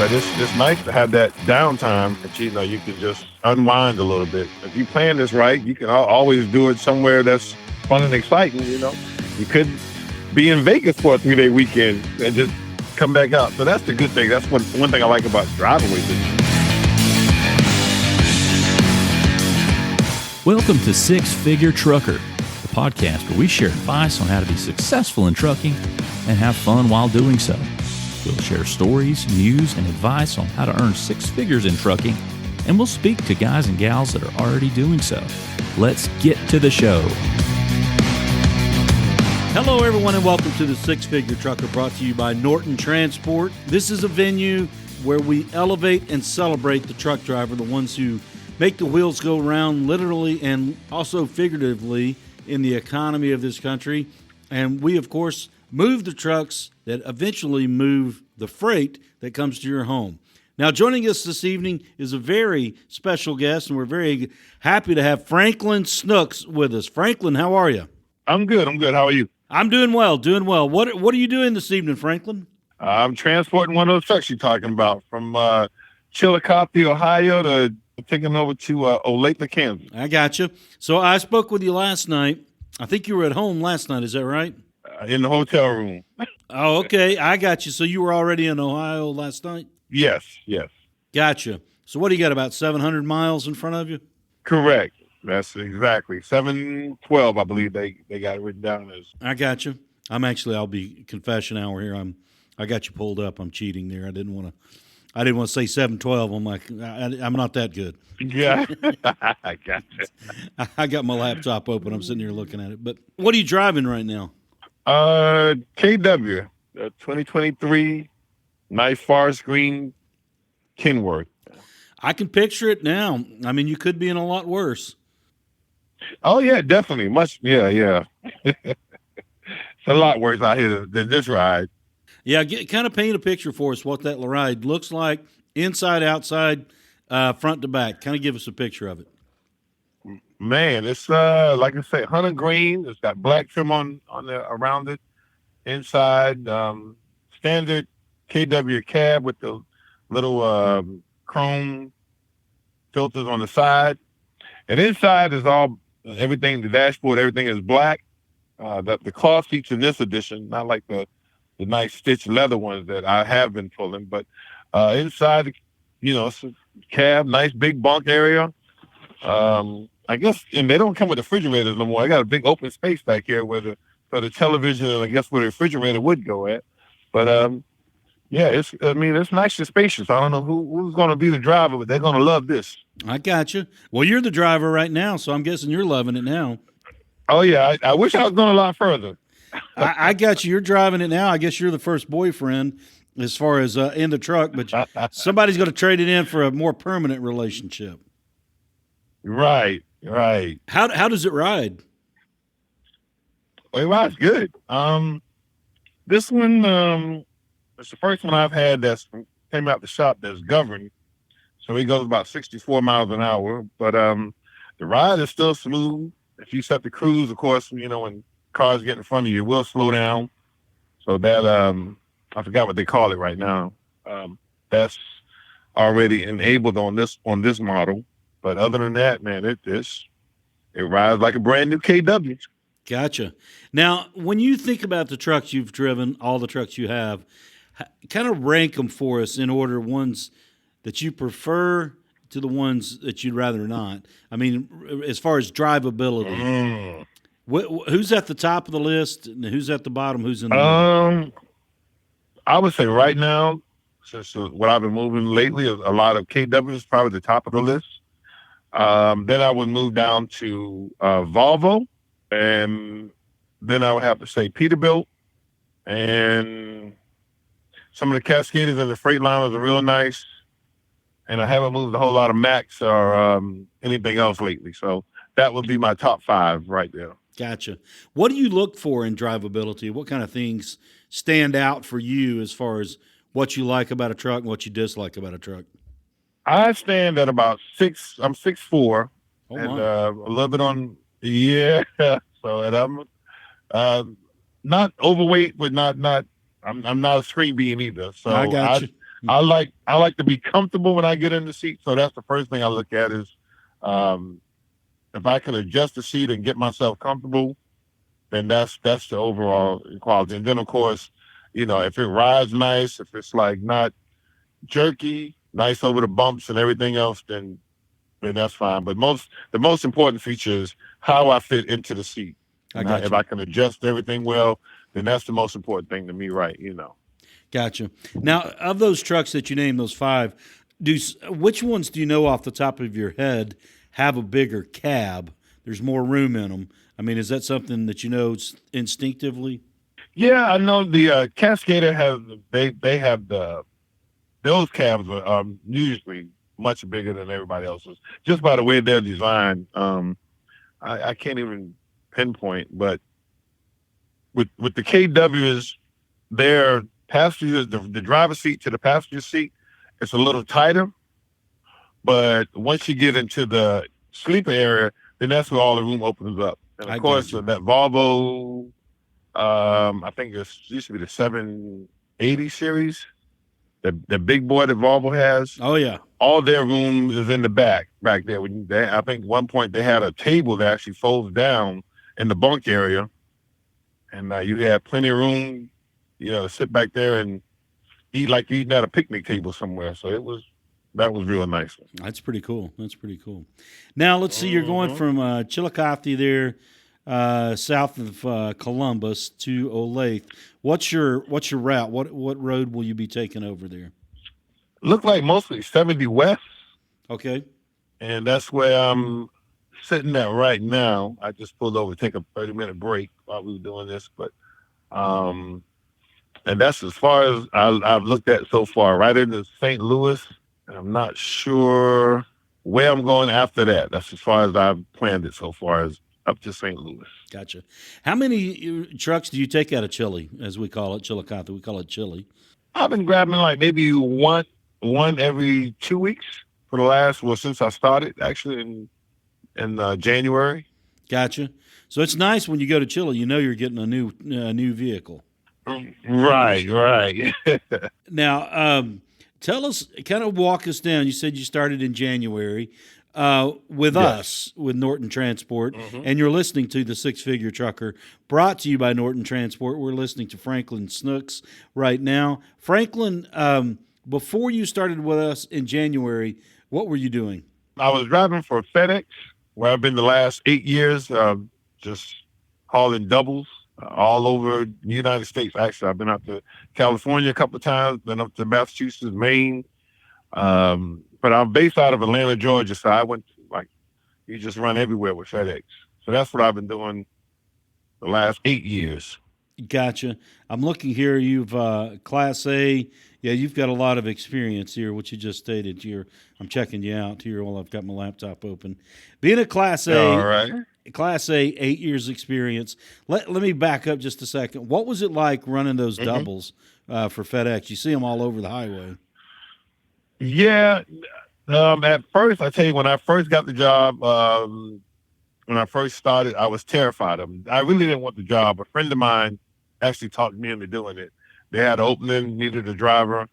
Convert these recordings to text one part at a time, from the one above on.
But it's nice to have that downtime that you can just unwind a little bit. If you plan this right, you can always do it somewhere that's fun and exciting. You could be in Vegas for a 3-day weekend and just come back out. So that's the good thing. That's one thing I like about Driveaway. Welcome to Six Figure Trucker, the podcast where we share advice on how to be successful in trucking and have fun while doing so. We'll share stories, news, and advice on how to earn six figures in trucking, and we'll speak to guys and gals that are already doing so. Let's get to the show. Hello, everyone, and welcome to the Six Figure Trucker, brought to you by Norton Transport. This is a venue where we elevate and celebrate the truck driver, the ones who make the wheels go round literally and also figuratively in the economy of this country. And we, of course, move the trucks that eventually move the freight that comes to your home. Now, joining us this evening is a very special guest, and we're very happy to have Franklin Snooks with us. Franklin, how are you? I'm good. How are you? I'm doing well. What are you doing this evening, Franklin? I'm transporting one of those trucks you're talking about from Chillicothe, Ohio, to taking them over to Olathe, Kansas. I got you. So I spoke with you last night. I think you were at home last night. Is that right? In the hotel room. Oh, okay. I got you. So you were already in Ohio last night? Yes. Gotcha. So what do you got, about 700 miles in front of you? Correct. That's exactly 712. I believe they got it written down as. I got you. I'll be confession hour here. I got you pulled up. I'm cheating there. I didn't want to say 712. I'm not that good. Yeah. I got you. I got my laptop open. I'm sitting here looking at it. But what are you driving right now? KW, 2023, nice forest green Kenworth. I can picture it now. I mean, you could be in a lot worse. Oh yeah, definitely. Yeah. It's a lot worse out here than this ride. Yeah, kind of paint a picture for us what that ride looks like, inside, outside, front to back. Kind of give us a picture of it. Man, it's like I say, hunter green. It's got black trim on the around it. Inside, standard KW cab with the little chrome filters on the side. And inside is everything. The dashboard, everything is black. The cloth seats in this edition, not like the nice stitched leather ones that I have been pulling, but inside, it's a cab, nice big bunk area. I guess, and they don't come with refrigerators no more. I got a big open space back here where the television and I guess where the refrigerator would go at. But yeah, it's nice and spacious. I don't know who's going to be the driver, but they're going to love this. I got you. Well, you're the driver right now, so I'm guessing you're loving it now. Oh yeah, I wish I was going a lot further. I got you. You're driving it now. I guess you're the first boyfriend as far as in the truck, but somebody's going to trade it in for a more permanent relationship. Right. How does it ride? Well, it rides good. This one, it's the first one I've had that's came out the shop that's governed. So it goes about 64 miles an hour. But the ride is still smooth. If you set the cruise, of course, when cars get in front of you, it will slow down. So that I forgot what they call it right now. That's already enabled on this model. But other than that, man, it rides like a brand new KW. Gotcha. Now, when you think about the trucks you've driven, all the trucks you have, kind of rank them for us in order, ones that you prefer to the ones that you'd rather not. I mean, as far as drivability, who's at the top of the list and who's at the bottom? Who's in the middle? I would say right now, since what I've been moving lately, a lot of KW is probably the top of the list. Then I would move down to Volvo, and then I would have to say Peterbilt, and some of the Cascaders and the Freightliners are real nice. And I haven't moved a whole lot of Max or anything else lately. So that would be my top 5 right there. Gotcha. What do you look for in drivability? What kind of things stand out for you as far as what you like about a truck and what you dislike about a truck? I stand at about 6. I'm 6'4", and a little bit on. Yeah. So and I'm not overweight, but not. I'm not a screen bean either. So I got you. I like to be comfortable when I get in the seat. So that's the first thing I look at is um, if I can adjust the seat and get myself comfortable, then that's the overall quality. And then of course, if it rides nice, if it's like not jerky, nice over the bumps and everything else, then that's fine. But the most important feature is how I fit into the seat. I And got if you. I can adjust everything well, then that's the most important thing to me, right? Gotcha. Now, of those trucks that you named, those five, which ones do you know off the top of your head have a bigger cab? There's more room in them. I mean, is that something that you know instinctively? Yeah, I know the Cascader they have those cabs are usually much bigger than everybody else's, just by the way they're designed. I can't even pinpoint, but with the KWs, their passengers, the driver's seat to the passenger seat, it's a little tighter. But once you get into the sleeper area, then that's where all the room opens up. And of I course, got you. that Volvo, I think it used to be the 780 series, the big boy that Volvo has. Oh, yeah. All their room is in the back there. I think at one point they had a table that actually folds down in the bunk area, and you had plenty of room, to sit back there and eat like you're eating at a picnic table somewhere. So that was real nice. That's pretty cool. That's pretty cool. Now, let's see. You're going from Chillicothe there, south of Columbus to Olathe. What's your route? What road will you be taking over there? Look like mostly 70 West, Okay. and that's where I'm sitting at right now. I just pulled over to take a 30-minute break while we were doing this, but and that's as far as I've looked at so far, right into St. Louis. And I'm not sure where I'm going after that. That's as far as I've planned it so far, as up to St. Louis. Gotcha. How many trucks do you take out of Chile, as we call it, Chillicothe? We call it Chile. I've been grabbing like maybe one every 2 weeks for the since I started actually in January. Gotcha. So it's nice when you go to Chile, you know you're getting a new vehicle. Right. Now, tell us, kind of walk us down. You said you started in January with us, with Norton Transport, and you're listening to the Six Figure Trucker, brought to you by Norton Transport. We're listening to Franklin Snooks right now. Franklin, before you started with us in January, what were you doing? I was driving for FedEx, where I've been the last 8 years, just hauling doubles all over the United States. Actually, I've been out to California a couple of times, been up to Massachusetts, Maine. But I'm based out of Atlanta, Georgia, so I went you just run everywhere with FedEx. So that's what I've been doing the last 8 years. Gotcha. I'm looking here. You've Class A. Yeah, you've got a lot of experience here, what you just stated. I'm checking you out here while I've got my laptop open. Being a Class A, All right. Class A, 8 years experience. Let me back up just a second. What was it like running those doubles for FedEx? You see them all over the highway. Yeah. At first, I tell you, when I first got the job, when I first started, I was terrified of them. I really didn't want the job. A friend of mine actually talked me into doing it. They had an opening, needed a driver,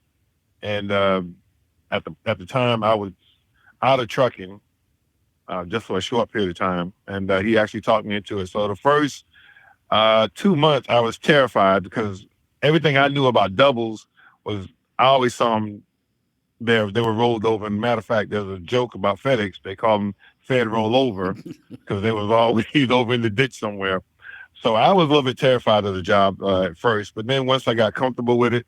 and at the time I was out of trucking just for a short period of time, and he actually talked me into it. So the first 2 months I was terrified because everything I knew about doubles was I always saw them. They were rolled over. And matter of fact, there's a joke about FedEx. They call them Fed roll over because they was always over in the ditch somewhere. So I was a little bit terrified of the job at first, but then once I got comfortable with it,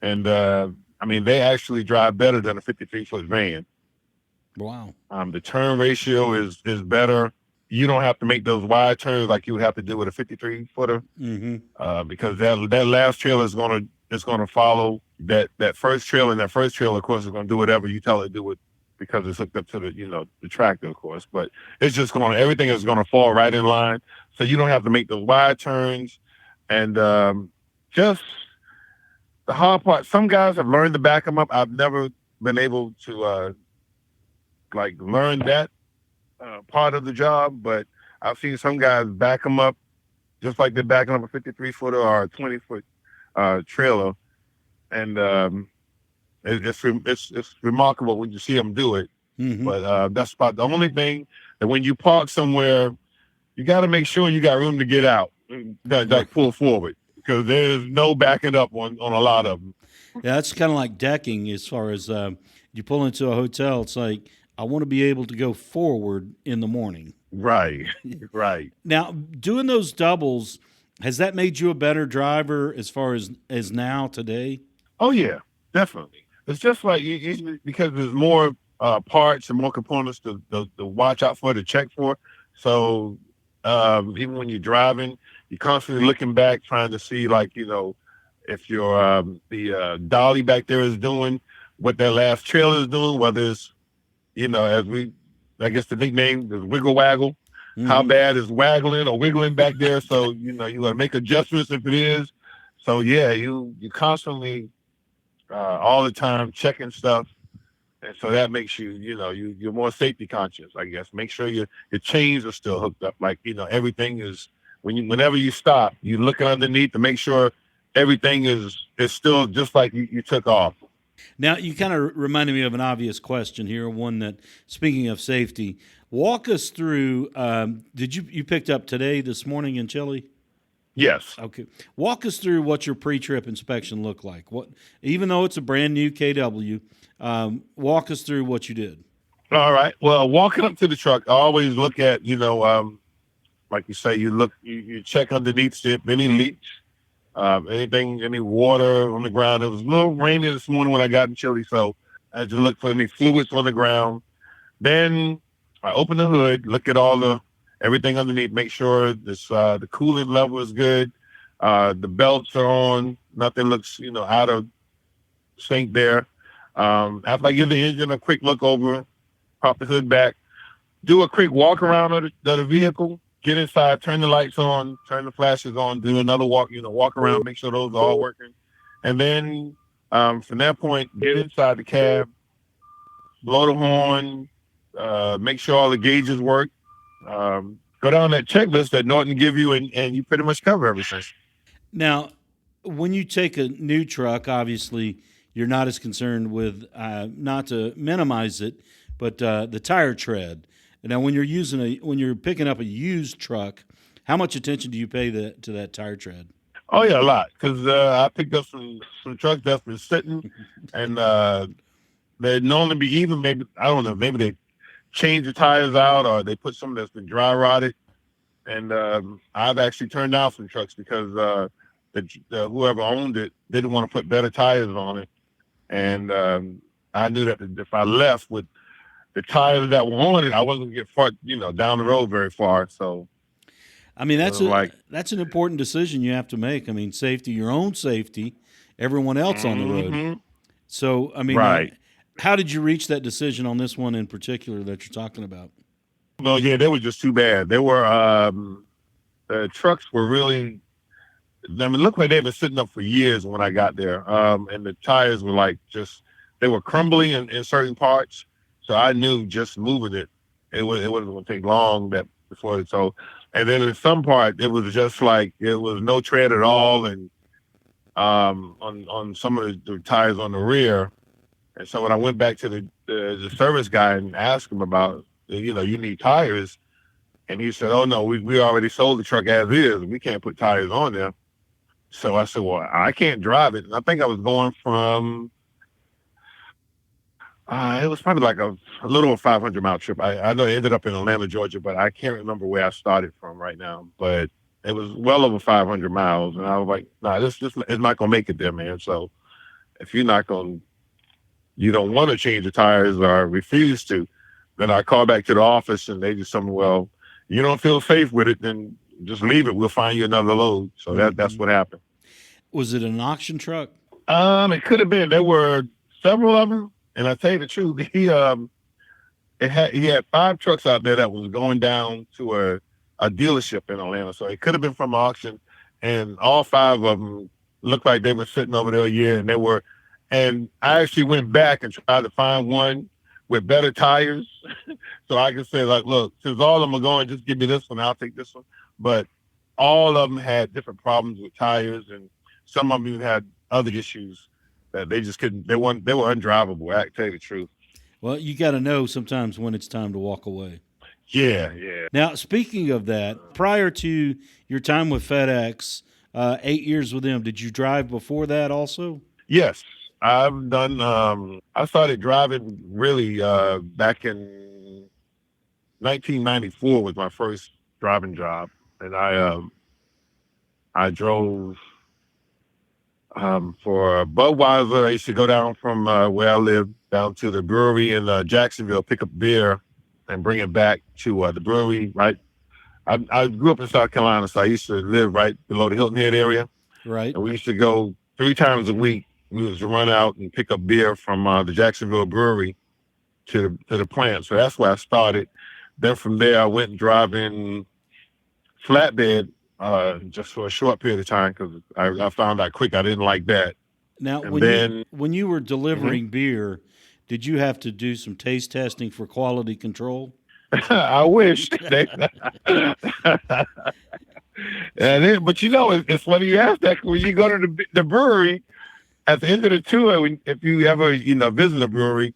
and they actually drive better than a 53-foot van. Wow. The turn ratio is better. You don't have to make those wide turns like you would have to do with a 53-footer, because that last trailer is gonna follow that first trailer, and that first trailer, of course, is gonna do whatever you tell it to do with, because it's hooked up to the tractor, of course. But it's just everything is gonna fall right in line, so you don't have to make those wide turns. And just the hard part, some guys have learned to back them up. I've never been able to learn that part of the job, but I've seen some guys back them up just like they're backing up a 53-footer or a 20-foot trailer. And It's remarkable when you see them do it. Mm-hmm. But that's about the only thing that when you park somewhere, you got to make sure you got room to get out, that pull forward, because there's no backing up on a lot of them. Yeah, that's kind of like decking as far as you pull into a hotel. It's like, I want to be able to go forward in the morning. Right, right. Now, doing those doubles, has that made you a better driver as far as now today? Oh yeah, definitely. It's just like because there's more parts and more components to watch out for, to check for. So even when you're driving, you're constantly looking back, trying to see, like, if your the dolly back there is doing what that last trailer is doing, whether it's, I guess the nickname is wiggle waggle. Mm-hmm. How bad is waggling or wiggling back there? So you got to make adjustments if it is. So yeah, you constantly all the time checking stuff, and so that makes you're more safety conscious, I guess. Make sure your chains are still hooked up. Like, everything is, whenever you stop, you look underneath to make sure everything is still just like you took off. Now, you kind of reminded me of an obvious question here, one that, speaking of safety, walk us through, did you picked up this morning in Chile? Yes. Okay. Walk us through what your pre-trip inspection looked like. Even though it's a brand new KW, walk us through what you did. All right. Well, walking up to the truck, I always look at, like you say, you check underneath, see if any leaks. Any water on the ground. It was a little rainy this morning when I got in Chile, so I had to look for any fluids on the ground. Then I open the hood, look at everything underneath, make sure the coolant level is good. The belts are on, nothing looks, out of sync there. After I give the engine a quick look over, pop the hood back, do a quick walk around of the vehicle. Get inside, turn the lights on, turn the flashes on, do another walk around, make sure those are all working. And then from that point, get inside the cab, blow the horn, make sure all the gauges work. Go down that checklist that Norton give you, and you pretty much cover everything. Now, when you take a new truck, obviously you're not as concerned with, not to minimize it, but the tire tread. Now, when you're picking up a used truck, how much attention do you pay to that tire tread? Oh yeah, a lot, because I picked up some trucks that's been sitting, and they'd normally be even. Maybe, I don't know, maybe they change the tires out, or they put some that's been dry rotted. And I've actually turned down some trucks because whoever owned it didn't want to put better tires on it, and I knew that if I left with the tires that were on it, I wasn't gonna get far, down the road very far. So, I mean, that's an important decision you have to make. I mean, safety, your own safety, everyone else on the road. So, I mean, right. How did you reach that decision on this one in particular that you're talking about? Well, yeah, they were just too bad. They were the trucks were really. I mean, looked like they've been sitting up for years when I got there, and the tires were they were crumbly in certain parts. So I knew just moving it wasn't going to take long so, and then in some part it was just like it was no tread at all, and on some of the tires on the rear. And so when I went back to the service guy and asked him about, you need tires, and he said, "Oh no, we already sold the truck as is. We can't put tires on there." So I said, "Well, I can't drive it." And I think I was going from. It was probably like a little over 500-mile trip. I know it ended up in Atlanta, Georgia, but I can't remember where I started from right now. But it was well over 500 miles, and I was like, "Nah, this is not gonna make it there, man." So if you don't want to change the tires or refuse to, then I call back to the office, and they just told me, "Well, you don't feel safe with it, then just leave it. We'll find you another load." So that's what happened. Was it an auction truck? It could have been. There were several of them. And I tell you the truth, he had 5 trucks out there that was going down to a dealership in Atlanta. So it could have been from auction, and all 5 of them looked like they were sitting over there a year, and I actually went back and tried to find one with better tires. So I can say, like, look, since all of them are going, just give me this one, I'll take this one. But all of them had different problems with tires, and some of them even had other issues. that they just couldn't. They were undrivable. I tell you the truth. Well, you got to know sometimes when it's time to walk away. Yeah, yeah. Now, speaking of that, prior to your time with FedEx, 8 years with them, did you drive before that also? Yes, I've done. I started driving really back in 1994 was my first driving job, and I drove for Budweiser. I used to go down from where I lived down to the brewery in Jacksonville, pick up beer, and bring it back to the brewery. Right, I grew up in South Carolina, so I used to live right below the Hilton Head area, Right. and we used to go 3 times a week. We used to run out and pick up beer from the Jacksonville brewery to the plant. So that's where I started. Then from there, I went driving flatbed just for a short period of time because I found out quick I didn't like that. Now, And then when you were delivering beer, did you have to do some taste testing for quality control? I wish. But you know, it's funny you ask that. When you go to the brewery, at the end of the tour, if you ever visit a brewery,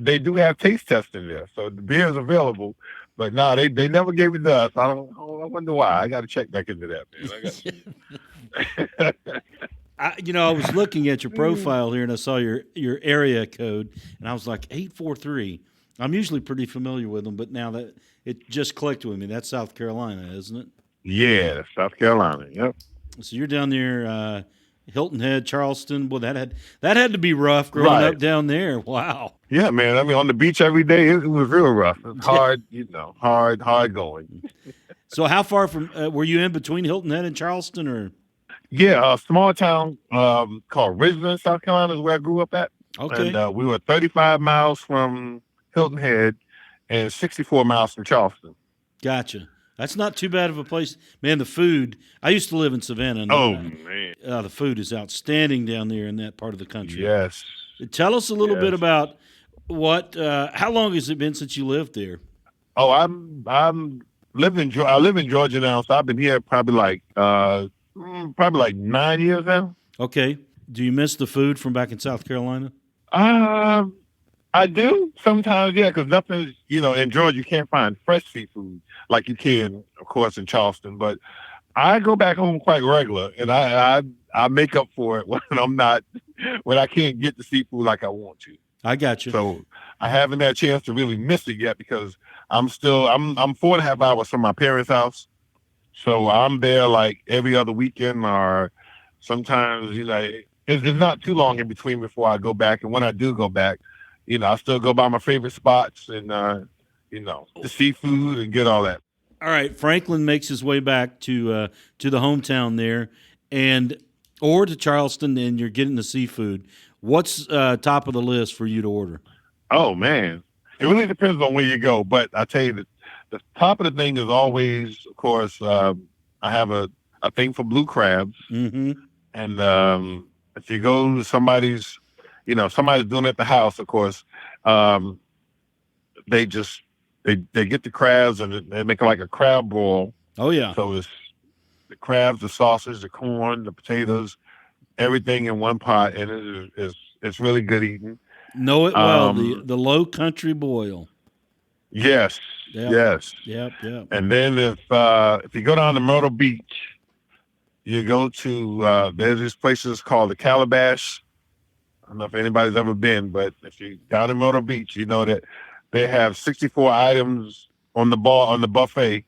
they do have taste testing there, so the beer is available. But no, they never gave it to us. I wonder why. I got to check back into that, man. I was looking at your profile here, and I saw your area code, and I was like 843. I'm usually pretty familiar with them, but now that it just clicked with me, that's South Carolina, isn't it? Yeah, South Carolina. Yep. So you're down there, Hilton Head, Charleston. Boy, that had to be rough growing Right. up down there. Wow. Yeah, man. I mean, on the beach every day, it was real rough. It was hard, hard going. So how far from were you in between Hilton Head and Charleston, or? Yeah, a small town called Richmond, South Carolina, is where I grew up at. Okay. And we were 35 miles from Hilton Head and 64 miles from Charleston. Gotcha. That's not too bad of a place. Man, the food, I used to live in Savannah. And Oh, man. the food is outstanding down there in that part of the country. Yes. Tell us a little bit Yes. about how long has it been since you lived there? Oh, I live in Georgia now, so I've been here probably like 9 years now. Okay. Do you miss the food from back in South Carolina? I do sometimes, yeah, because nothing, in Georgia, you can't find fresh seafood like you can, of course, in Charleston. But I go back home quite regular, and I make up for it when when I can't get the seafood like I want to. I got you. So I haven't had a chance to really miss it yet because I'm 4.5 hours from my parents' house. So I'm there like every other weekend, or sometimes, it's not too long in between before I go back. And when I do go back, I still go by my favorite spots and, the seafood and get all that. All right. Franklin makes his way back to the hometown there or to Charleston, and you're getting the seafood. What's top of the list for you to order? Oh, man. It really depends on where you go. But I tell you that the top of the thing is always, of course, I have a thing for blue crabs. Mm-hmm. And if you go to somebody's doing it at the house, of course, they get the crabs and they make it like a crab boil. Oh, yeah. So it's the crabs, the sausage, the corn, the potatoes, everything in one pot, and it's really good eating. Know it well, the low country boil. Yes, Yep. yes. Yep. And then if you go down to Myrtle Beach, you go to there's these places called the Calabash. I don't know if anybody's ever been, but if you're down in Myrtle Beach, you know that they have 64 items on the buffet,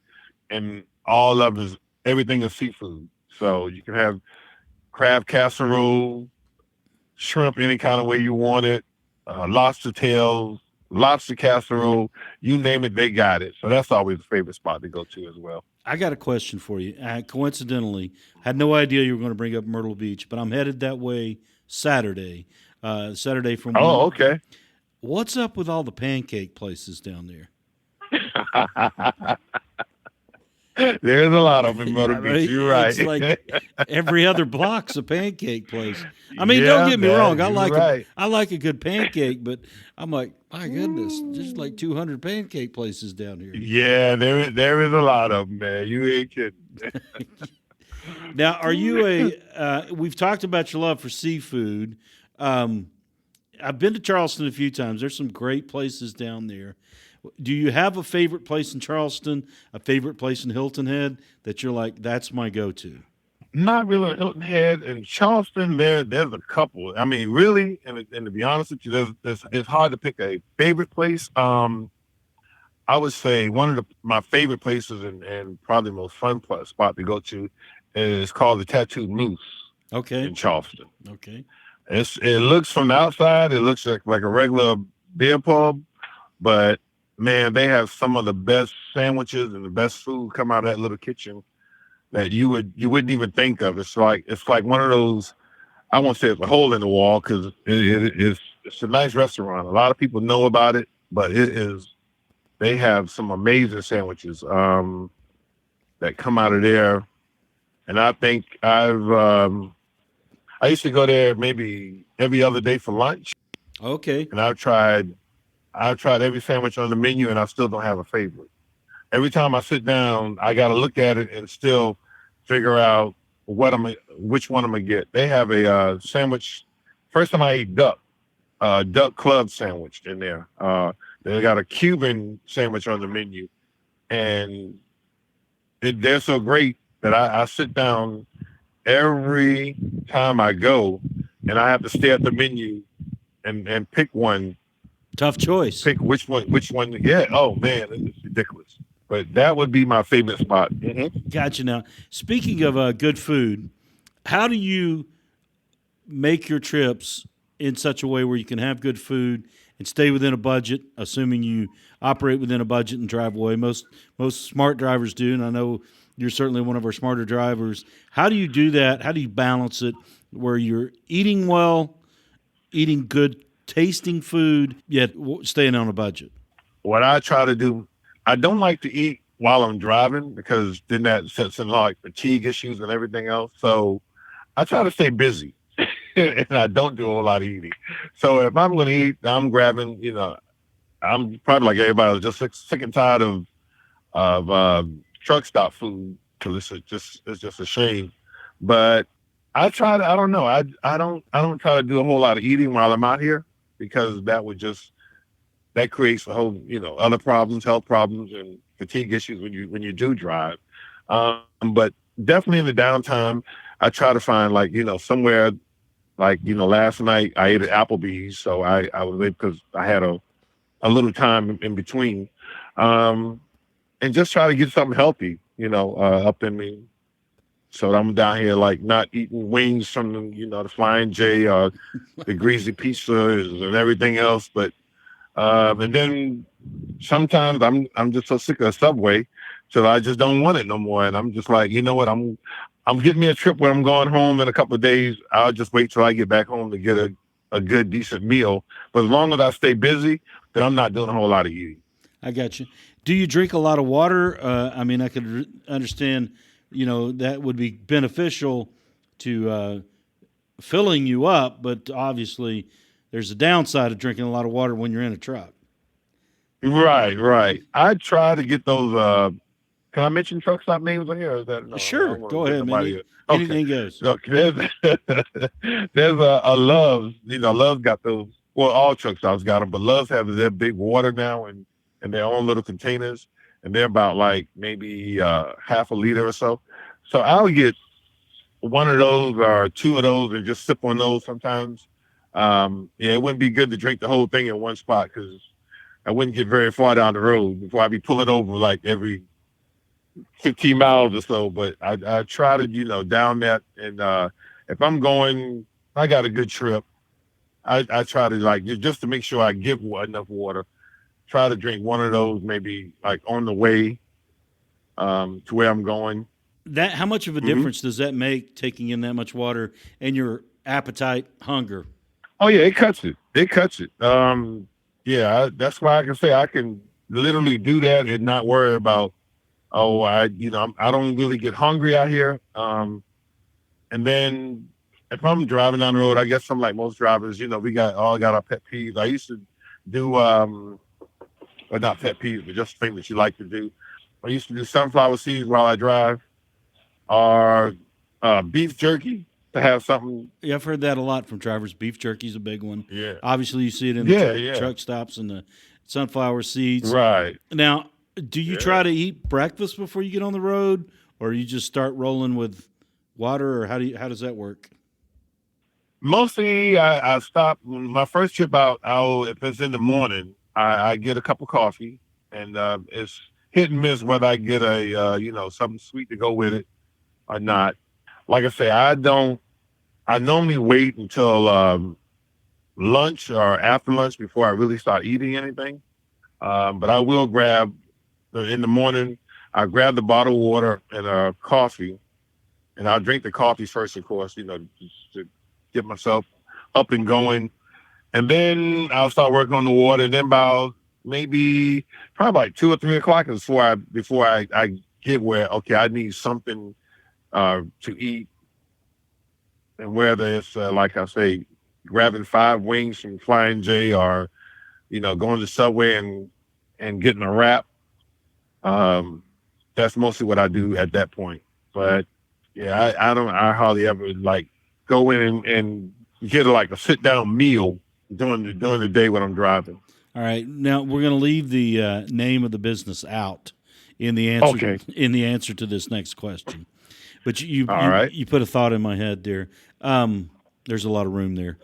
and all of everything is seafood. So you can have crab casserole, shrimp any kind of way you want it, lobster tails, lobster casserole, you name it, they got it. So that's always a favorite spot to go to as well. I got a question for you. Coincidentally, had no idea you were going to bring up Myrtle Beach, but I'm headed that way Saturday. Saturday from. Oh, okay. What's up with all the pancake places down there? There's a lot of them in Myrtle Beach. You're right. It's like every other block's a pancake place. I mean, don't get me wrong. I like a good pancake, but I'm like, my goodness, there's like 200 pancake places down here. Yeah, there is a lot of them, man. You ain't kidding. Now, are you we've talked about your love for seafood. I've been to Charleston a few times. There's some great places down there. Do you have a favorite place in Charleston, a favorite place in Hilton Head that you're like, that's my go-to? Not really Hilton Head and Charleston. There's a couple. I mean, really, and to be honest with you, it's hard to pick a favorite place. I would say one of my favorite places and probably the most fun spot to go to is called the Tattooed Moose Okay. in Charleston. Okay. It looks from the outside, it looks like a regular beer pub, but man, they have some of the best sandwiches and the best food come out of that little kitchen that you wouldn't even think of. It's like one of those. I won't say it's a hole in the wall because it's a nice restaurant. A lot of people know about it, but it is. They have some amazing sandwiches that come out of there, and I think I used to go there maybe every other day for lunch, Okay. and I've tried every sandwich on the menu, and I still don't have a favorite. Every time I sit down, I got to look at it and still figure out which one I'm gonna get. They have a sandwich. First time I ate duck club sandwich in there. They got a Cuban sandwich on the menu, and they're so great that I sit down every time I go, and I have to stare at the menu and pick one. Tough choice. Pick which one. Yeah. Oh man, it's ridiculous. But that would be my favorite spot. Mm-hmm. Gotcha. Now, speaking of good food, how do you make your trips in such a way where you can have good food and stay within a budget, assuming you operate within a budget and Driveaway? Most smart drivers do, and I know you're certainly one of our smarter drivers. How do you do that? How do you balance it where you're eating well, eating good tasting food, yet staying on a budget? What I try to do, I don't like to eat while I'm driving because then that sets in like fatigue issues and everything else. So I try to stay busy and I don't do a whole lot of eating. So if I'm going to eat, I'm grabbing, I'm probably like everybody just sick and tired of truck stop food because it's just a shame. But I try to, I don't know. I don't try to do a whole lot of eating while I'm out here because that creates a whole, other problems, health problems and fatigue issues when you do drive. But definitely in the downtime, I try to find somewhere last night I ate at Applebee's. So I was late because I had a little time in between. And just try to get something healthy, up in me. So I'm down here not eating wings from the Flying J or the greasy pizzas and everything else, but and then sometimes I'm just so sick of Subway, so I just don't want it no more. And I'm just like, you know what? I'm getting me a trip where I'm going home in a couple of days. I'll just wait till I get back home to get a good, decent meal. But as long as I stay busy, then I'm not doing a whole lot of eating. I got you. Do you drink a lot of water? I mean, I could understand, that would be beneficial to filling you up, but obviously there's a downside of drinking a lot of water when you're in a truck. Right. I try to get those. Can I mention truck stop names on here? Or is that no? Sure, go ahead, man. Anything goes. Look, there's a Love's. Love's got those. Well, all truck stops got them, but Love's have their big water now and their own little containers, and they're about maybe half a liter or so. So I'll get one of those or two of those and just sip on those sometimes. It wouldn't be good to drink the whole thing in one spot because I wouldn't get very far down the road before I'd be pulling over every 15 miles or so. But I try to, down that. And if I'm going, I got a good trip. I try to just to make sure I get enough water, try to drink one of those maybe on the way to where I'm going. How much of a difference does that make, taking in that much water and your appetite, hunger? Oh yeah, it cuts it. That's why I can say I can literally do that and not worry about, I don't really get hungry out here. And then if I'm driving down the road, I guess I'm like most drivers, we all got our pet peeves. I used to do, well, not pet peeves, but just things that you like to do. I used to do sunflower seeds while I drive, or beef jerky. to have something. Yeah, I've heard that a lot from drivers. Beef jerky's a big one. Yeah. Obviously, you see it in the truck stops and the sunflower seeds. Right. Now, do you try to eat breakfast before you get on the road, or you just start rolling with water, or how does that work? Mostly, I stop my first trip out. If it's in the morning, I get a cup of coffee, and it's hit and miss whether I get a something sweet to go with it or not. Like I say, I normally wait until lunch or after lunch before I really start eating anything. But I will grab in the morning. I grab the bottled water and coffee, and I'll drink the coffee first, of course. Just to get myself up and going, and then I'll start working on the water. And then about probably like 2 or 3 o'clock before I get where I need something to eat, and whether it's like I say, grabbing 5 wings from Flying J, or going to Subway and getting a wrap. That's mostly what I do at that point. But yeah, I hardly ever like go in and get like a sit down meal during the day when I'm driving. All right, now we're going to leave the name of the business out in the answer in the answer to this next question. But you put a thought in my head there. There's a lot of room there.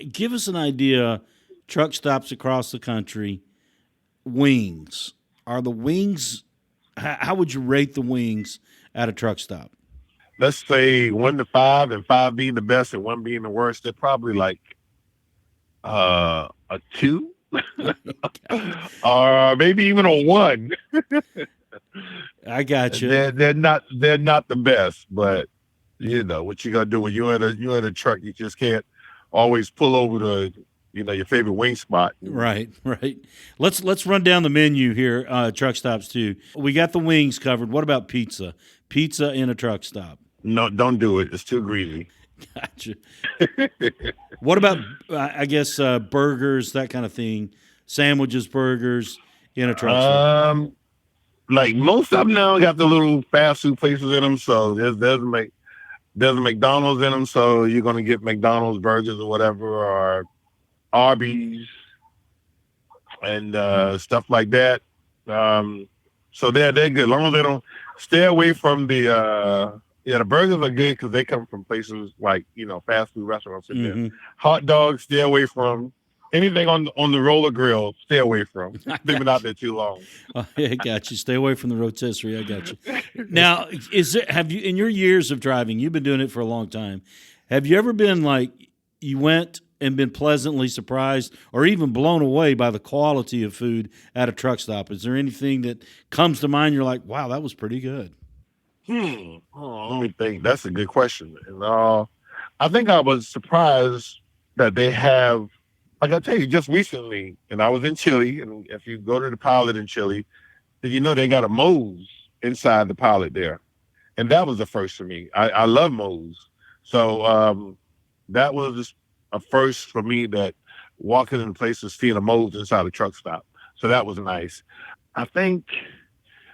Give us an idea. Truck stops across the country. Wings. Are the wings? How would you rate the wings at a truck stop? Let's say 1 to 5, and 5 being the best and 1 being the worst. They're probably like a 2, or maybe even a 1. I got you. They're not the best, but what you gotta do when you're in a truck, you just can't always pull over to your favorite wing spot. Right. Let's run down the menu here. Truck stops too. We got the wings covered. What about pizza? Pizza in a truck stop? No, don't do it. It's too greasy. Gotcha. What about burgers, that kind of thing? Sandwiches, burgers in a truck stop? Like most of them now got the little fast food places in them, so there's a McDonald's in them, so you're gonna get McDonald's burgers or whatever, or Arby's and stuff like that. So they're good, as long as they don't stay away from the burgers are good because they come from places like fast food restaurants. Mm-hmm. Hot dogs, stay away from. Anything on the roller grill, stay away from. They've been out there too long. Oh, yeah, I got you. Stay away from the rotisserie. I got you. Now, have you, in your years of driving, you've been doing it for a long time, have you ever been like, you went and been pleasantly surprised or even blown away by the quality of food at a truck stop? Is there anything that comes to mind? You're like, wow, that was pretty good. Let me think. That's a good question. And I think I was surprised that they have. Like I tell you, just recently, and I was in Chile, and if you go to the Pilot in Chile, then they got a Moe's inside the Pilot there. And that was the first for me. I love Moe's. So that was a first for me, that walking in places, seeing a Moe's inside a truck stop. So that was nice. I think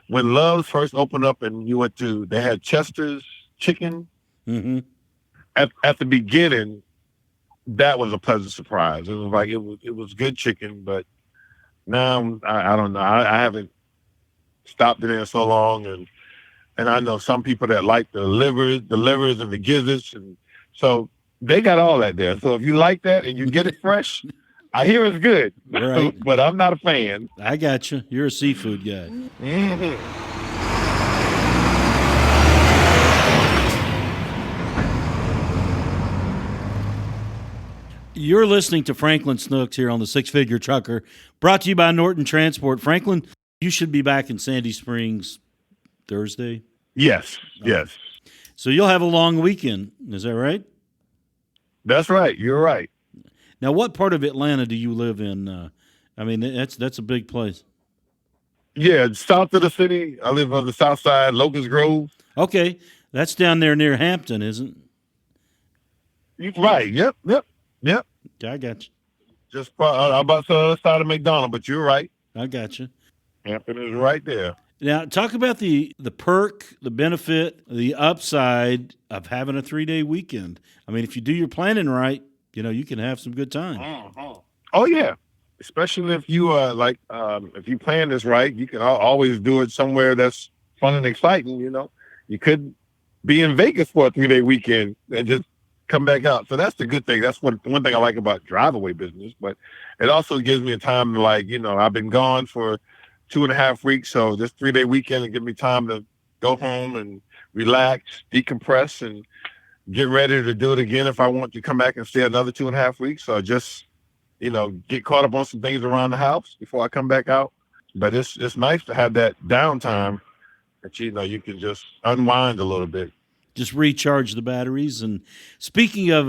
when Love's first opened up and they had Chester's chicken, mm-hmm. at the beginning, that was a pleasant surprise. It was like it was good chicken, but now I don't know. I haven't stopped in there so long, and I know some people that like the livers and the gizzards, and so they got all that there. So if you like that and you get it fresh, I hear it's good. Right. But I'm not a fan. I got you. You're a seafood guy. Mm-hmm. You're listening to Franklin Snooks here on the Six Figure Trucker, brought to you by Norton Transport. Franklin, you should be back in Sandy Springs Thursday? Yes. So you'll have a long weekend. Is that right? That's right. You're right. Now, what part of Atlanta do you live in? That's a big place. Yeah, south of the city. I live on the south side, Locust Grove. Okay. That's down there near Hampton, isn't it? Right. Yep. I got you. Just about to the other side of McDonald, but you're right. I got you. Hampton is right there. Now, talk about the perk, the benefit, the upside of having a 3-day weekend. I mean, if you do your planning right, you can have some good time. Mhm. Oh yeah, especially if you if you plan this right, you can always do it somewhere that's fun and exciting. You could be in Vegas for a 3-day weekend and just come back out. So that's the good thing. That's one thing I like about Driveaway business. But it also gives me a time to I've been gone for 2.5 weeks, so this 3-day weekend will give me time to go home and relax, decompress, and get ready to do it again if I want to come back and stay another 2.5 weeks. So just get caught up on some things around the house before I come back out. But it's nice to have that downtime that you can just unwind a little bit. Just recharge the batteries. And speaking of,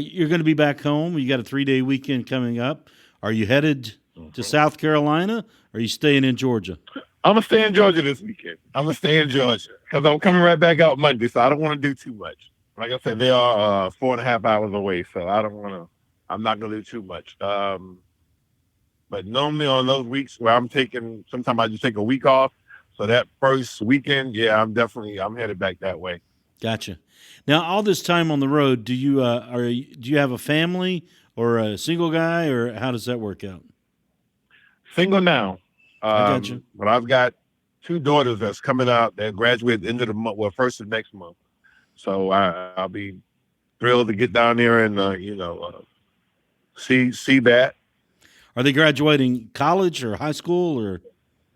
you're going to be back home. You got a 3-day weekend coming up. Are you headed to South Carolina, or are you staying in Georgia? I'm going to stay in Georgia this weekend. I'm going to stay in Georgia because I'm coming right back out Monday, so I don't want to do too much. Like I said, they are 4.5 hours away, so I'm not going to do too much. But normally on those weeks where sometimes I just take a week off. So that first weekend, yeah, I'm headed back that way. Gotcha. Now, all this time on the road, do you have a family or a single guy, or how does that work out? Single now. I got you. But I've got 2 daughters that's coming out that graduate at the end of the month, well, first of next month. So I'll be thrilled to get down there and see that. Are they graduating college or high school or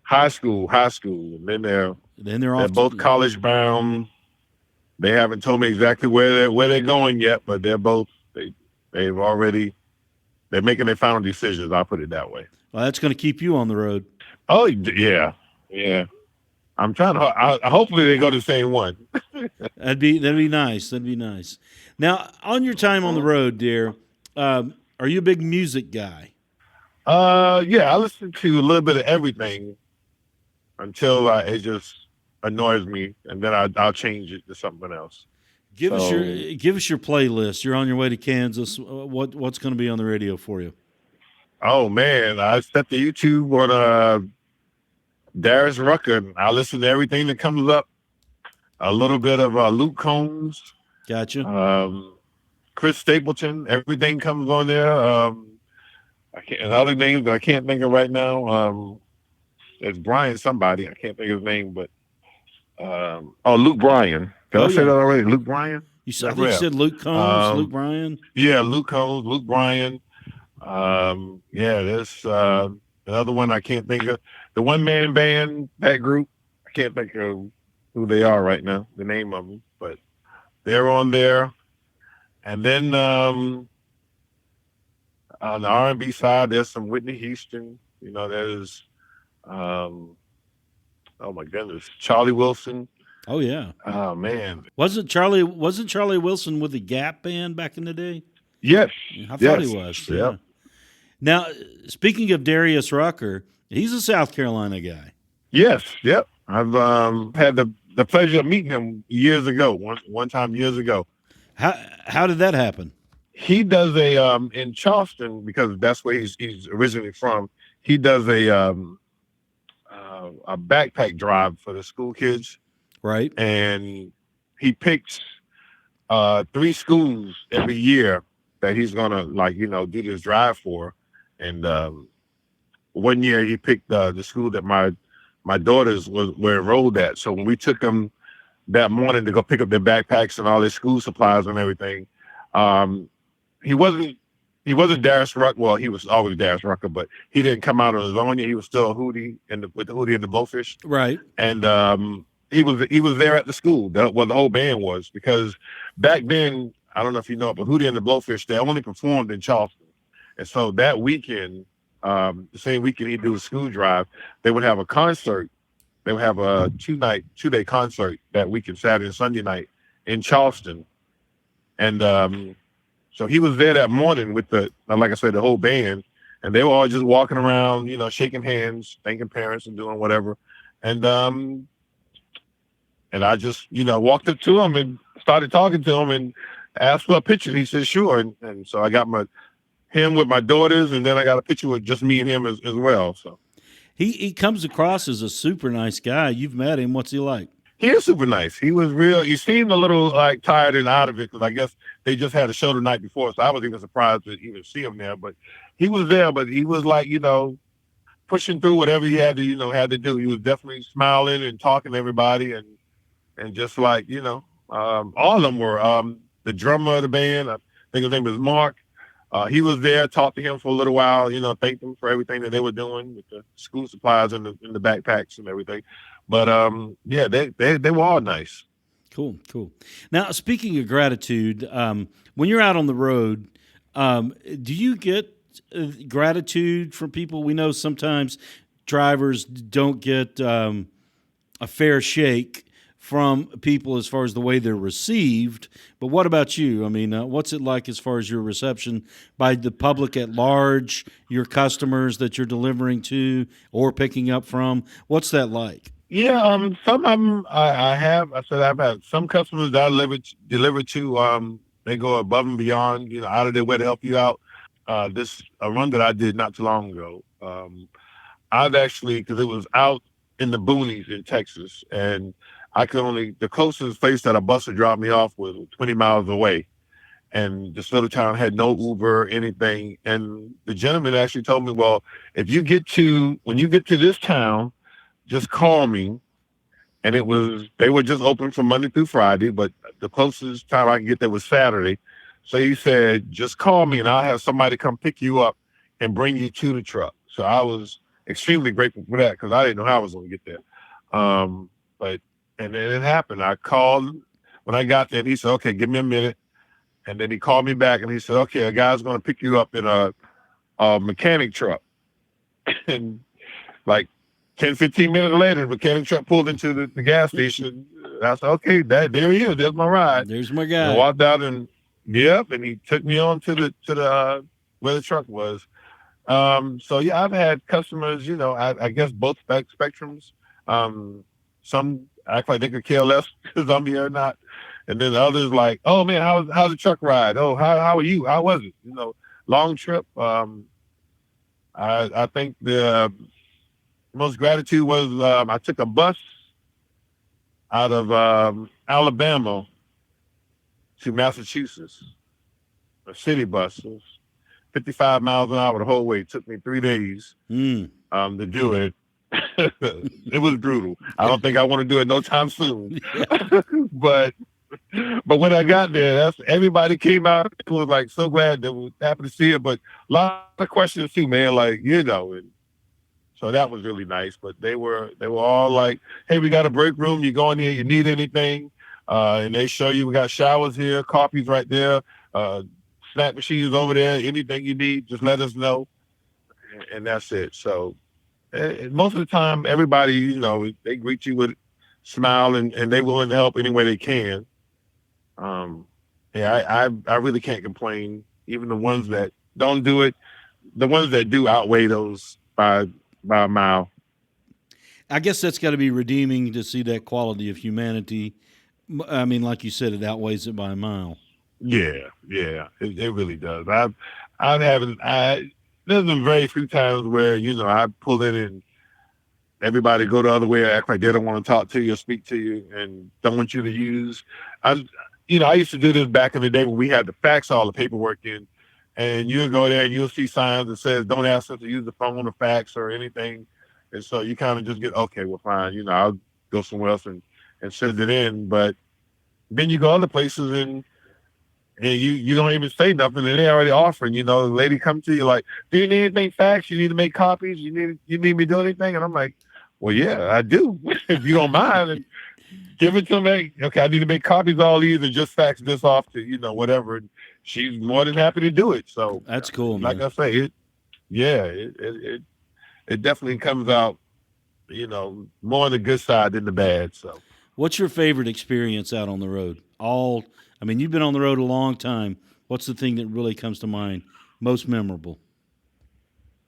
high school? And then they're off. Both college bound. They haven't told me exactly where they're going yet, but they're making their final decisions. I'll put it that way. Well, that's going to keep you on the road. Oh yeah. I'm trying to. Hopefully they go to the same one. That'd be nice. Now, on your time on the road, dear, are you a big music guy? Yeah, I listen to a little bit of everything until it just annoys me, and then I'll change it to something else. Give us your playlist. You're on your way to Kansas. What's going to be on the radio for you? Oh man, I set the YouTube on Darius Rucker. I listen to everything that comes up. A little bit of Luke Combs. Gotcha. Chris Stapleton. Everything comes on there. Other names that I can't think of right now. It's Brian somebody. I can't think of his name, but Luke Bryan. Did I say that already? Luke Bryan? You said Luke Combs, Luke Bryan? Yeah, Luke Combs, Luke Bryan. There's another one I can't think of. The one-man band, that group, I can't think of who they are right now, the name of them, but they're on there. And then on the R&B side, there's some Whitney Houston. There's, oh my goodness, Charlie Wilson. Oh yeah. Oh man. Wasn't Charlie Wilson with the Gap band back in the day? Yes. I thought he was. Yeah. Now, speaking of Darius Rucker, he's a South Carolina guy. Yes. Yep. I've had the pleasure of meeting him years ago. One time years ago. How did that happen? He does in Charleston, because that's where he's originally from. He does a backpack drive for the school kids. Right. And he picks 3 schools every year that he's gonna do this drive for. And one year he picked the school that my daughters were enrolled at. So when we took them that morning to go pick up their backpacks and all their school supplies and everything, he wasn't Darius Rucker. Well, he was always Darius Rucker, but he didn't come out on his own yet. He was still a Hootie with the Hootie and the Blowfish. Right. And he was there at the school. The whole band was, because back then, I don't know if you know, but Hootie and the Blowfish, they only performed in Charleston. And so that weekend, the same weekend he'd do a school drive, they would have a concert. They would have a 2-day concert that weekend, Saturday and Sunday night in Charleston. And so he was there that morning with like I said, the whole band, and they were all just walking around, shaking hands, thanking parents and doing whatever. And I just, walked up to him and started talking to him and asked for a picture. And he said, sure. And so I got him with my daughters, and then I got a picture with just me and him as well. So, He comes across as a super nice guy. You've met him. What's he like? He is super nice. He was real. He seemed a little like tired and out of it because I guess they just had a show the night before, so I was even surprised to even see him there. But he was there. But he was like, pushing through whatever he had to, had to do. He was definitely smiling and talking to everybody, and just like, all of them were. The drummer of the band, I think his name was Mark. He was there, talked to him for a little while, thanked them for everything that they were doing with the school supplies and the backpacks and everything. But yeah, they were all nice. Cool. Now, speaking of gratitude, when you're out on the road, do you get gratitude from people? We know sometimes drivers don't get a fair shake from people as far as the way they're received. But what about you? I mean, what's it like as far as your reception by the public at large, your customers that you're delivering to or picking up from? What's that like? Yeah, some of them I've had some customers that I delivered to. They go above and beyond, out of their way to help you out. This a run that I did not too long ago. I've actually, because it was out in the boonies in Texas, and the closest place that a bus would drop me off was 20 miles away. And this little town had no Uber, anything. And the gentleman actually told me, well, when you get to this town, just call me. And they were just open from Monday through Friday, but the closest time I could get there was Saturday. So he said, just call me and I'll have somebody come pick you up and bring you to the truck. So I was extremely grateful for that because I didn't know how I was going to get there. And then it happened. I called when I got there. And he said, okay, give me a minute. And then he called me back and he said, okay, a guy's going to pick you up in a mechanic truck. And like 10, 15 minutes later, the mechanic truck pulled into the gas station. And I said, okay, there he is. There's my ride. There's my guy. And I walked out and he took me on to the where the truck was. So yeah, I've had customers, I guess both spectrums. Some act like they could care less because I'm here or not. And then others like, oh man, how's the truck ride? Oh, how are you? How was it? Long trip. I think the most gratitude was I took a bus out of Alabama to Massachusetts, a city bus. It was 55 miles an hour the whole way. It took me 3 days to do it. It was brutal. I don't think I want to do it no time soon. But when I got there, everybody came out. It was like so glad they were happy to see it. But a lot of questions too, man. Like, and so that was really nice. But they were all like, hey, we got a break room. You go in here, you need anything. And they show you we got showers here, coffees right there, snack machines over there. Anything you need, just let us know. And that's it. So most of the time, everybody, they greet you with a smile and they willing to help any way they can. I really can't complain. Even the ones that don't do it, the ones that do outweigh those by a mile. I guess that's got to be redeeming to see that quality of humanity. I mean, like you said, it outweighs it by a mile. Yeah, it really does. There's been very few times where, I pull in and everybody go the other way, act like they don't want to talk to you or speak to you and don't want you to use. I used to do this back in the day when we had to fax all the paperwork in, and you'll go there and you'll see signs that says, don't ask us to use the phone or fax or anything. And so you kind of just get, okay, well, fine. I'll go somewhere else and send it in. But then you go other places and you don't even say nothing, and they're already offering. The lady comes to you like, do you need anything faxed? You need to make copies? You need me to do anything? And I'm like, well, yeah, I do. If you don't mind, and give it to me. Okay, I need to make copies of all these and just fax this off to whatever. And she's more than happy to do it. So that's cool, man. Like I say, it definitely comes out, more on the good side than the bad. So, what's your favorite experience out on the road? You've been on the road a long time. What's the thing that really comes to mind, most memorable?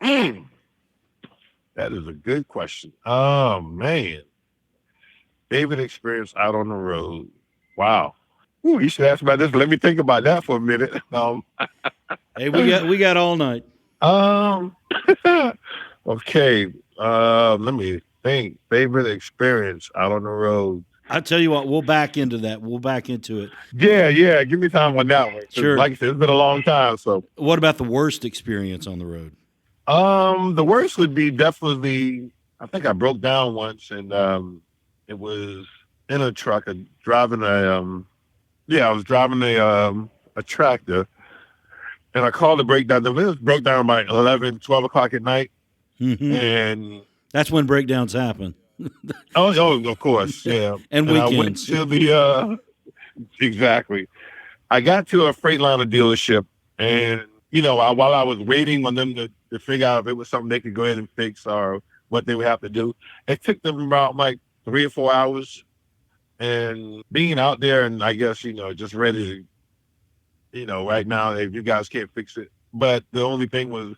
That is a good question. Oh, man. Favorite experience out on the road. Wow. Ooh, you should ask about this. Let me think about that for a minute. Hey, we got all night. Okay. Let me think. Favorite experience out on the road. I tell you what, we'll back into that. We'll back into it. Yeah. Give me time on that one. 'Cause Sure. like I said, it's been a long time. So, What about the worst experience on the road? the worst would be definitely. I think I broke down once, and it was in a truck, driving I was driving a tractor, and I called the breakdown. The wheels broke down by 11, 12 o'clock at night, Mm-hmm. and That's when breakdowns happen. of course, yeah. And I went weekends. to the exactly. I got to a Freightliner dealership, and while I was waiting on them to figure out if it was something they could go ahead and fix or what they would have to do, it took them about like 3 or 4 hours. And being out there, and I guess just ready to, right now, if you guys can't fix it. But the only thing was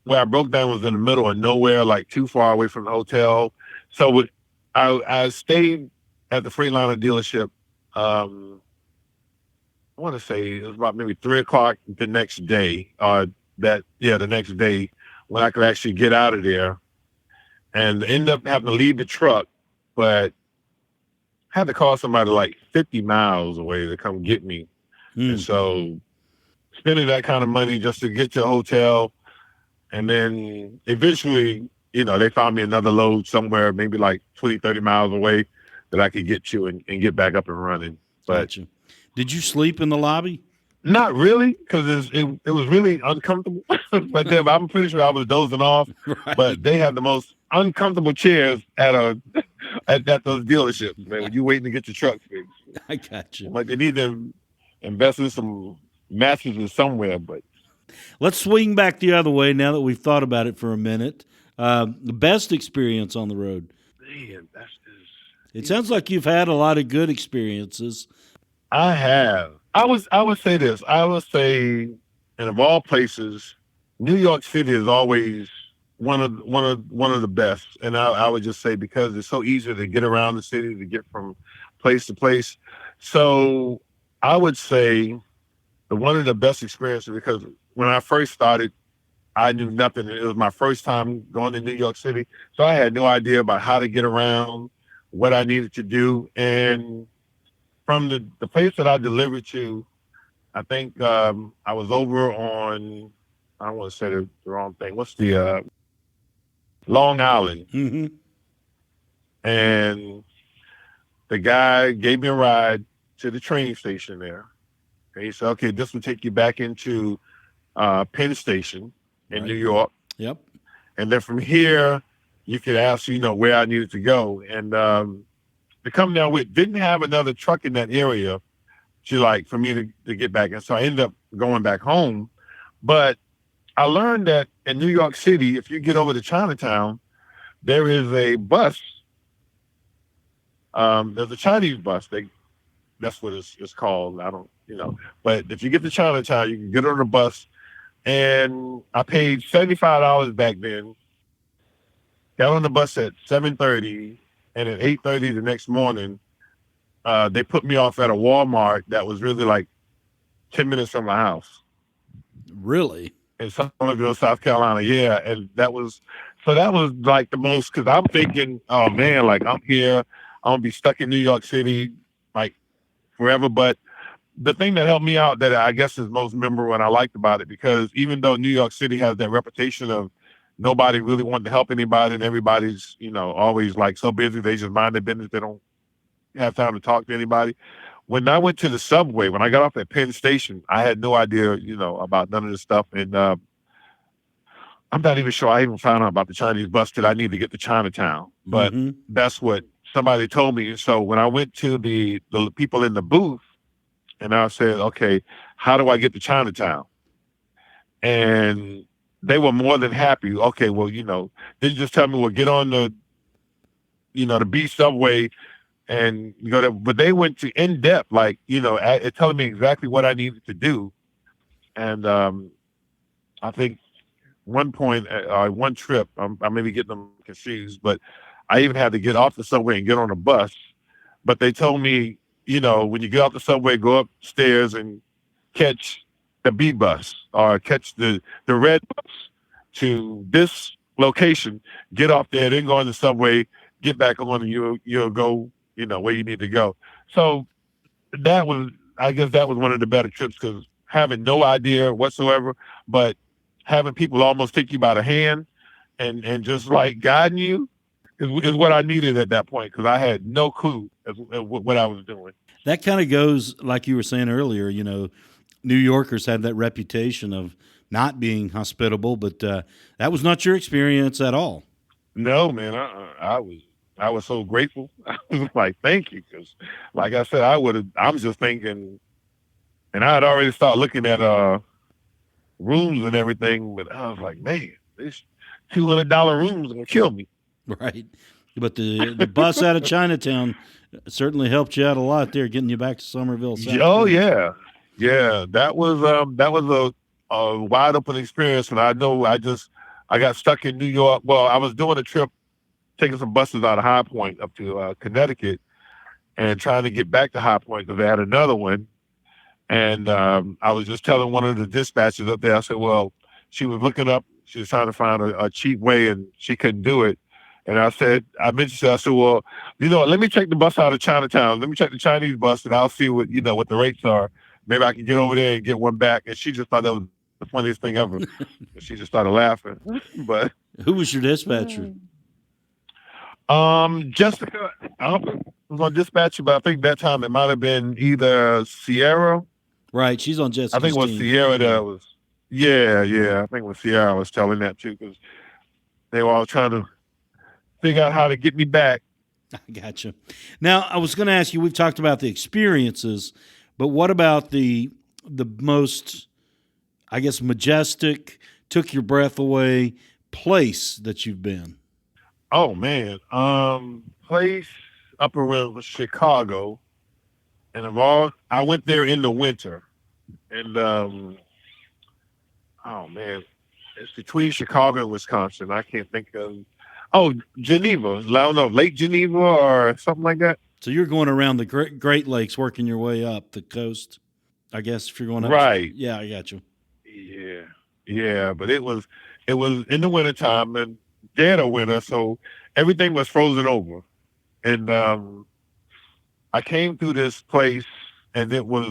where I broke down was in the middle of nowhere, like too far away from the hotel. So I stayed at the Freightliner dealership. I want to say it was about maybe 3 o'clock the next day, the next day when I could actually get out of there, and end up having to leave the truck, but had to call somebody like 50 miles away to come get me. And so spending that kind of money just to get to a hotel, and then eventually, they found me another load somewhere, maybe like 20, 30 miles away that I could get to and get back up and running. But Gotcha. Did you sleep in the lobby? not really, because it was really uncomfortable. But then I'm pretty sure I was dozing off. Right. But they have the most uncomfortable chairs at those dealerships, man. When you waiting to get your truck fixed, I got you. like they need to invest in some mattresses somewhere. But Let's swing back the other way now that we've thought about it for a minute. The best experience on the road. man, that's just It sounds like you've had a lot of good experiences. I have. I would say this. I would say, and of all places, New York City is always one of the best. And I would just say because it's so easy to get around the city, to get from place to place. So I would say one of the best experiences, because when I first started, I knew nothing. It was my first time going to New York City, so I had no idea about how to get around, what I needed to do, and from the place that I delivered to, I think I was over on, I don't want to say the wrong thing. What's the Long Island? Mm-hmm. And the guy gave me a ride to the train station there. And he said, "Okay, this will take you back into Penn Station in Right. New York, Yep. and then from here you could ask, where I needed to go." And the company I with didn't have another truck in that area for me to get back. And so I ended up going back home. But I learned that in New York City, if you get over to Chinatown, there is a bus. There's a Chinese bus. That's what it's called. I don't, but if you get to Chinatown, you can get on the bus. And I paid $75 back then. Got on the bus at 7:30, and at 8:30 the next morning, they put me off at a Walmart that was really like 10 minutes from my house Really? in Somerville, South Carolina. Yeah, and that was like the most, because I'm thinking, oh man, like I'm here, I'm gonna be stuck in New York City like forever. But the thing that helped me out, that I guess is most memorable and I liked about it, because even though New York City has that reputation of nobody really wanting to help anybody, and everybody's, always like so busy, they just mind their business. They don't have time to talk to anybody. When I went to the subway, when I got off at Penn Station, I had no idea, about none of this stuff. And I'm not even sure I even found out about the Chinese bus that I need to get to Chinatown. But Mhm. that's what somebody told me. So when I went to the people in the booth, and I said, "Okay, how do I get to Chinatown?" And they were more than happy. "Okay, well, they just tell me, well, get on the B subway and go there." But they went to in depth, like, telling me exactly what I needed to do. And I think one point, one trip, I may be getting them confused, but I even had to get off the subway and get on a bus. But they told me, when you get off the subway, go upstairs and catch the B bus or catch the red bus to this location, get off there, then go on the subway, get back on, and you'll go, where you need to go. So that was, I guess, that was one of the better trips because having no idea whatsoever, but having people almost take you by the hand and just like guiding you is what I needed at that point because I had no clue as what I was doing. That kind of goes, like you were saying earlier, New Yorkers have that reputation of not being hospitable, but that was not your experience at all. No, man, I was so grateful. I was like, thank you, because like I said, I'm just thinking, and I had already started looking at rooms and everything, but I was like, man, this $200 rooms gonna kill me. Right. But the bus out of Chinatown certainly helped you out a lot there, getting you back to Somerville. South Oh Carolina. yeah. That was a wide open experience, and I know I got stuck in New York. Well, I was doing a trip, taking some buses out of High Point up to Connecticut, and trying to get back to High Point because they had another one. And I was just telling one of the dispatchers up there. I said, well, she was looking up, she was trying to find a cheap way, and she couldn't do it. And I said, I said, well, let me check the bus out of Chinatown. Let me check the Chinese bus, and I'll see what the rates are. Maybe I can get over there and get one back. And she just thought that was the funniest thing ever. She just started laughing. But who was your dispatcher? Jessica, I don't think it was on dispatcher, but I think that time it might have been either Sierra. Right, she's on Jessica's I think it was team. Sierra that was. Yeah. I think it was Sierra I was telling that too because they were all trying to figure out how to get me back. I gotcha. Now, I was going to ask you, we've talked about the experiences, but what about the most, I guess, majestic, took your breath away place that you've been? Oh man, place up around Chicago, and I went there in the winter, and oh man, it's between Chicago and Wisconsin. I can't think of. Oh, Geneva. I don't know, Lake Geneva or something like that. So you're going around the Great Lakes, working your way up the coast, I guess, if you're going up. Right. Yeah, I got you. Yeah. But it was in the wintertime and dead of winter, so everything was frozen over. And I came through this place, and it was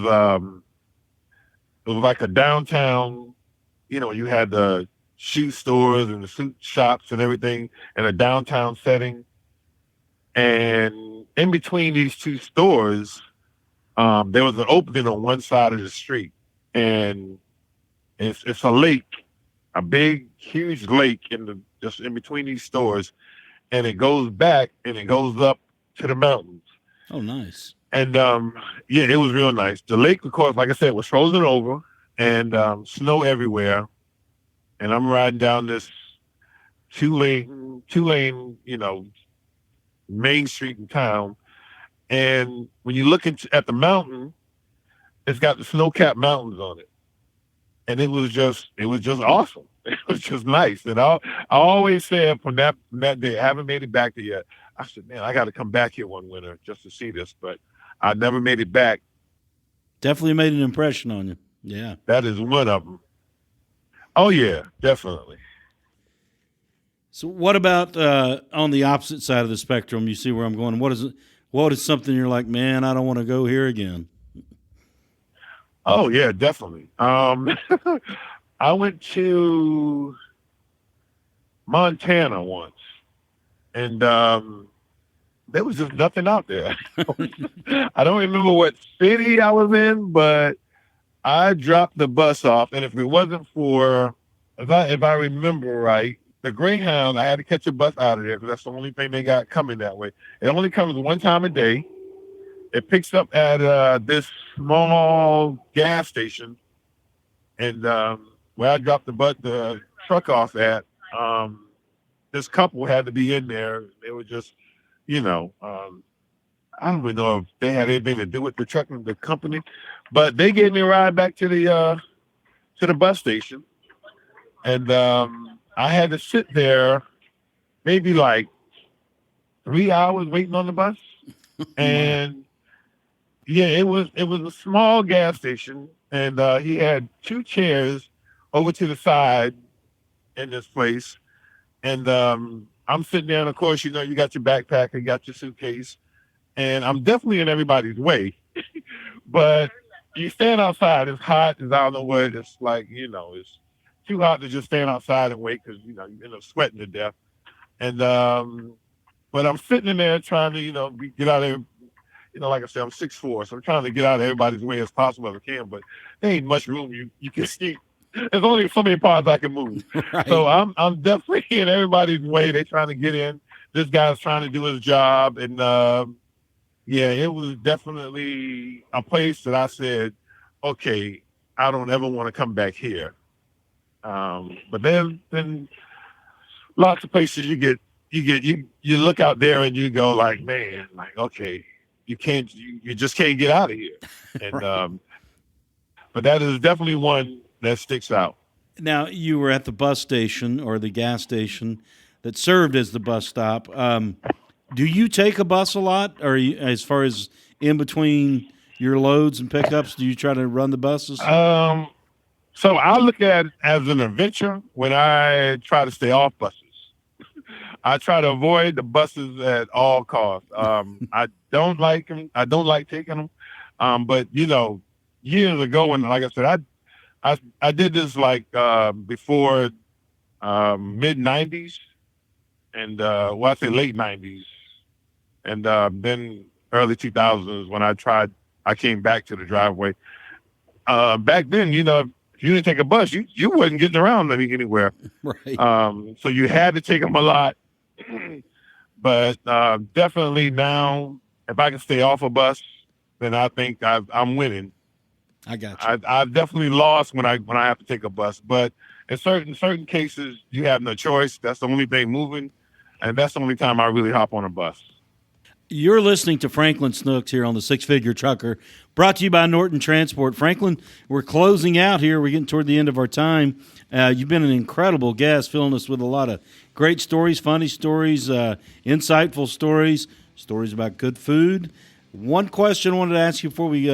like a downtown. You had the shoe stores and the suit shops and everything in a downtown setting. And in between these two stores, there was an opening on one side of the street. And it's a lake, a big, huge lake just in between these stores. And it goes back and it goes up to the mountains. Oh, nice. And it was real nice. The lake, of course, like I said, was frozen over and snow everywhere. And I'm riding down this two-lane, main street in town. And when you look at the mountain, it's got the snow-capped mountains on it. And it was just awesome. It was just nice. And I always said from that day, I haven't made it back there yet. I said, man, I got to come back here one winter just to see this. But I never made it back. Definitely made an impression on you. Yeah. That is one of them. Oh, yeah, definitely. So what about on the opposite side of the spectrum? You see where I'm going. What is something you're like, man, I don't want to go here again? Oh, yeah, definitely. I went to Montana once, and there was just nothing out there. I don't remember what city I was in, but I dropped the bus off, and if it wasn't for, if I remember right, the Greyhound, I had to catch a bus out of there because that's the only thing they got coming that way. It only comes one time a day. It picks up at this small gas station, and where I dropped the truck off at, this couple had to be in there. They were just, I don't even know if they had anything to do with the trucking, the company, but they gave me a ride back to the bus station, and I had to sit there maybe like 3 hours waiting on the bus, and yeah, it was a small gas station, and he had two chairs over to the side in this place, And I'm sitting there, and of course, you got your backpack, you got your suitcase, and I'm definitely in everybody's way. But you stand outside, it's hot, it's I don't know what, it's like, it's too hot to just stand outside and wait because, you end up sweating to death. And, but I'm sitting in there trying to, get out of there. Like I said, I'm 6'4", so I'm trying to get out of everybody's way as possible as I can, but there ain't much room you can see. There's only so many parts I can move. Right. So I'm definitely in everybody's way. They're trying to get in. This guy's trying to do his job. And yeah, it was definitely a place that I said, okay, I don't ever want to come back here. But then lots of places you look out there and you go like, man, like, okay, you just can't get out of here. And Right. But that is definitely one that sticks out. Now, you were at the bus station or the gas station that served as the bus stop. Do you take a bus a lot, or as far as in between your loads and pickups, do you try to run the buses? So I look at it as an adventure when I try to stay off buses. I try to avoid the buses at all costs. I don't like them. I don't like taking them. But years ago, when, like I said, I did this like before mid '90s, and I say late '90s, and then early 2000s when I came back to the driveway. Back then, if you didn't take a bus, you wasn't getting around anywhere. Right. So you had to take them a lot. But definitely now, if I can stay off a bus, then I think I'm winning. I got you. I've definitely lost when I have to take a bus, but in certain cases you have no choice. That's the only thing moving, and that's the only time I really hop on a bus. You're listening to Franklin Snooks here on the Six Figure Trucker, brought to you by Norton Transport. Franklin, we're closing out here. We're getting toward the end of our time. You've been an incredible guest, filling us with a lot of great stories, funny stories, insightful stories about good food. One question I wanted to ask you before we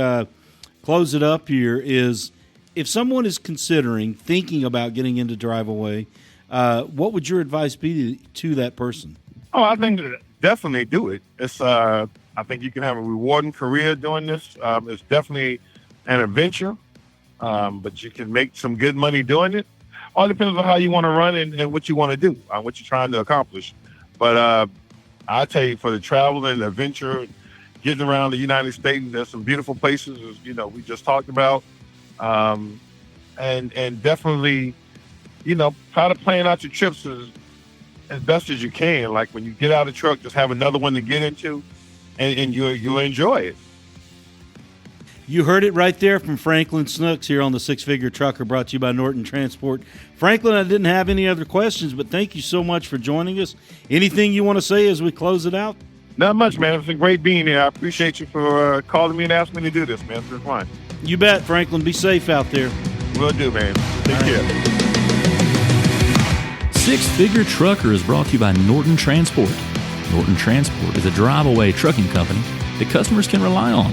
close it up here is, if someone is thinking about getting into Driveaway, what would your advice be to that person? Oh, I think definitely do it. It's I think you can have a rewarding career doing this. It's definitely an adventure, but you can make some good money doing it. All depends on how you want to run and what you want to do, what you're trying to accomplish. But I tell you, for the travel and the adventure, getting around the United States, there's some beautiful places, as we just talked about, and definitely, try to plan out your trips as best as you can. Like when you get out of the truck, just have another one to get into, and you'll enjoy it. You heard it right there from Franklin Snooks here on the Six Figure Trucker, brought to you by Norton Transport. Franklin, I didn't have any other questions, but thank you so much for joining us. Anything you want to say as we close it out? Not much, man. It's been great being here. I appreciate you for calling me and asking me to do this, man. It's been fun. You bet, Franklin. Be safe out there. Will do, man. Take care. Six Figure Trucker is brought to you by Norton Transport. Norton Transport is a drive-away trucking company that customers can rely on.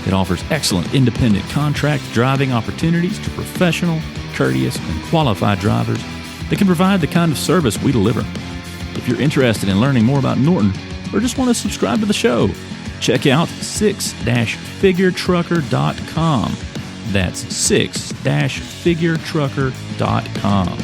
It offers excellent independent contract driving opportunities to professional, courteous, and qualified drivers that can provide the kind of service we deliver. If you're interested in learning more about Norton or just want to subscribe to the show, check out 6-figuretrucker.com. That's 6-figuretrucker.com.